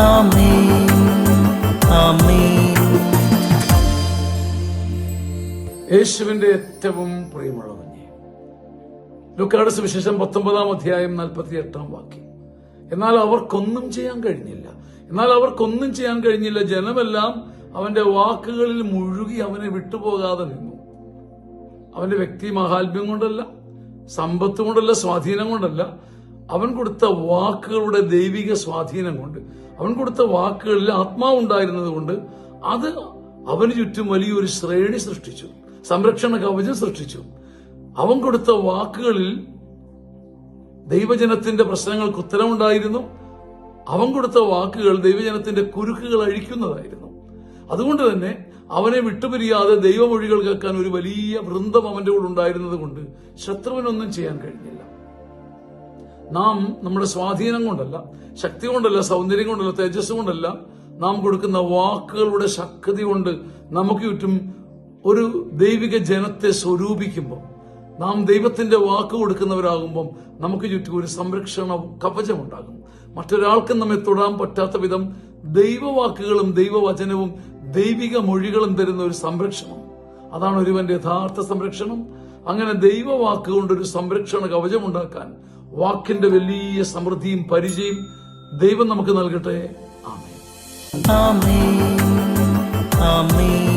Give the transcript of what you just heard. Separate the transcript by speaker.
Speaker 1: ആമേൻ ആമേൻ.
Speaker 2: യേശുവിന്റെ ഏറ്റവും പ്രിയമുള്ള കുഞ്ഞെ, ലൂക്കായുടെ സുവിശേഷം 19-ാം അധ്യായം 48-ാം വാക്യം. എന്നാൽ അവർക്കൊന്നും ചെയ്യാൻ കഴിഞ്ഞില്ല. ജനമെല്ലാം അവന്റെ വാക്കുകളിൽ മുഴുകി അവനെ വിട്ടുപോകാതെ നിന്നു. അവന്റെ വ്യക്തി മഹാത്മ്യം കൊണ്ടല്ല, സമ്പത്ത് കൊണ്ടല്ല, സ്വാധീനം കൊണ്ടല്ല, അവൻ കൊടുത്ത വാക്കുകളുടെ ദൈവിക സ്വാധീനം കൊണ്ട്, അവൻ കൊടുത്ത വാക്കുകളിൽ ആത്മാവുണ്ടായിരുന്നത് കൊണ്ട് അത് അവന് ചുറ്റും വലിയൊരു ശ്രേണി സൃഷ്ടിച്ചു, സംരക്ഷണ കവചം സൃഷ്ടിച്ചു. അവൻ കൊടുത്ത വാക്കുകളിൽ ദൈവജനത്തിന്റെ പ്രശ്നങ്ങൾക്ക് ഉത്തരമുണ്ടായിരുന്നു. അവൻ കൊടുത്ത വാക്കുകൾ ദൈവജനത്തിന്റെ കുരുക്കുകൾ അഴിക്കുന്നതായിരുന്നു. അതുകൊണ്ട് തന്നെ അവനെ വിട്ടുപിരിയാതെ ദൈവമൊഴികൾ കേൾക്കാൻ ഒരു വലിയ വൃന്ദം അവന്റെ കൂടെ ഉണ്ടായിരുന്നത് കൊണ്ട് ശത്രുവിനൊന്നും ചെയ്യാൻ കഴിഞ്ഞില്ല. നാം നമ്മുടെ സ്വാധീനം കൊണ്ടല്ല, ശക്തി കൊണ്ടല്ല, സൗന്ദര്യം കൊണ്ടല്ല, തേജസ് കൊണ്ടല്ല, നാം കൊടുക്കുന്ന വാക്കുകളുടെ ശക്തി കൊണ്ട് നമുക്ക് ചുറ്റും ഒരു ദൈവിക ജനത്തെ സ്വരൂപിക്കുമ്പോൾ, നാം ദൈവത്തിന്റെ വാക്ക് കൊടുക്കുന്നവരാകുമ്പോൾ നമുക്ക് ചുറ്റും ഒരു സംരക്ഷണ കവചമുണ്ടാകും. മറ്റൊരാൾക്കും നമ്മെ തൊടാൻ പറ്റാത്ത വിധം ദൈവവാക്കുകളും ദൈവവചനവും ദൈവിക മൊഴികളും തരുന്ന ഒരു സംരക്ഷണം. അതാണ് ഒരുവന്റെ യഥാർത്ഥ സംരക്ഷണം. അങ്ങനെ ദൈവവാക്ക് കൊണ്ടൊരു സംരക്ഷണ കവചമുണ്ടാക്കാൻ വാക്കിന്റെ വലിയ സമൃദ്ധിയും പരിചയം ദൈവം നമുക്ക് നൽകട്ടെ. ആമേൻ
Speaker 1: ആമേൻ ആമേൻ.